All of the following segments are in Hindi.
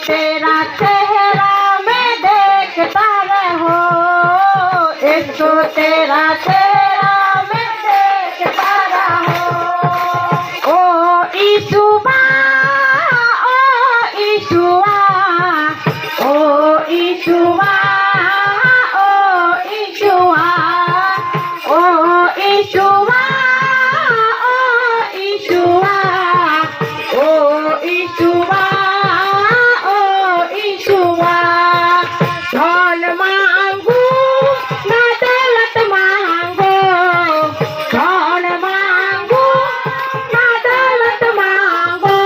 तेरा चेहरा मैं देखता रहो, इसको तेरा चेहरा मैं देखता रहो। ओ ईशुआ, ओ ईशुआ, ओ ईशुआ, ओ ईशुआ, ओ ईशुआ, ओ ईशुआ, ओ ईशुआ। धन मांगू ना दौलत मांगो, धन मांगू ना दौलत मांगो,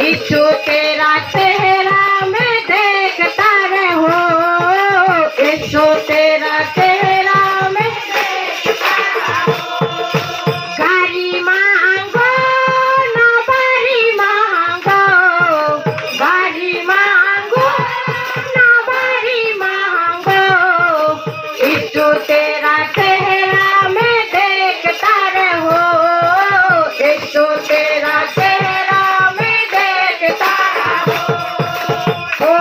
ईशु तेरा चेहरा मैं देखता रहो, ईशु तेरा चेहरा मैं देखता रहो। गाड़ी मांगो ना बाड़ी मांगो, गाड़ी मांगो ना बाड़ी मांगो, ईशु तेरा चेहरा मैं देखता रहो, ईशु तेरा चेहरा मैं देखता रहो। ओ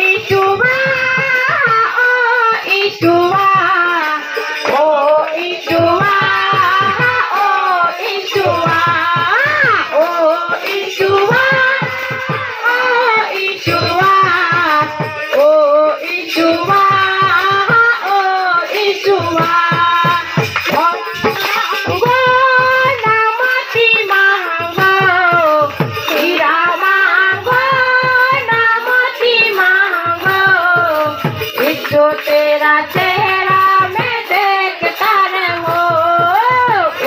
ईशुआ, ओ ईशुआ, ओ ईशुआ, ओ ईशुआ, ओ ईशुआ, ओ ईशुआ, ओ ईशुआ, ओ ईशुआ। मांगो ना मोती मांगो, हीरा मांगो ना मोती मांगो, ईशु तेरा चेहरा मैं देखता रहो,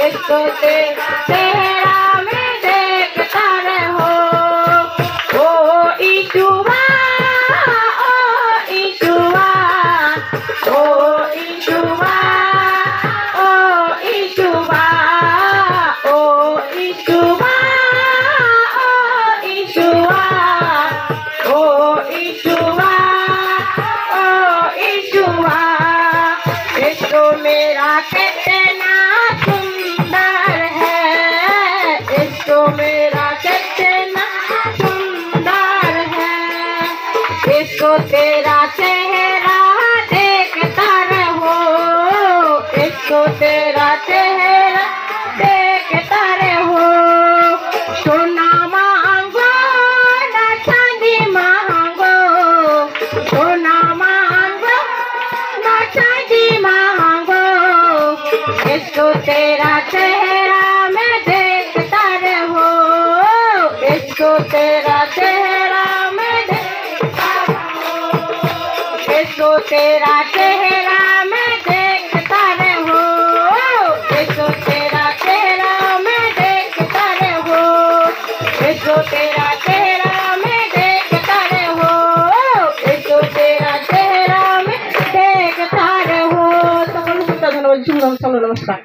ईशु तेरा चेहरा मैं देखता रहो। ओ ईशुआ, ओ ईशुआ, ओ ईशुआ, ओ ईशुआ, ओ ईशुआ, ओ ईशुआ, ओ ईशुआ, ओ ईशुआ। ईशु मेरा कितना सुंदर है, ईशु मेरा कितना सुंदर है, ईशु तेरा चेहरा देखता रहो, ईशु तेरा चेहरा देखता रहो। सोना मांगो ना चांदी मांगो, सोना मांगो ना चांदी मांगो, ईशु तेरा चेहरा मैं देखता रहो, ईशु तेरा चेहरा मैं देखता रहो, ईशु तेरा चेहरा मैं देखता रहो, ईशु तेरा चेहरा मैं देखता रहो, ईशु तेरा चेहरा मैं देखता रहो, ईशु तेरा चेहरा मैं देखता रहो। সকল সুতা ধন্যবাদ। নমস্কার।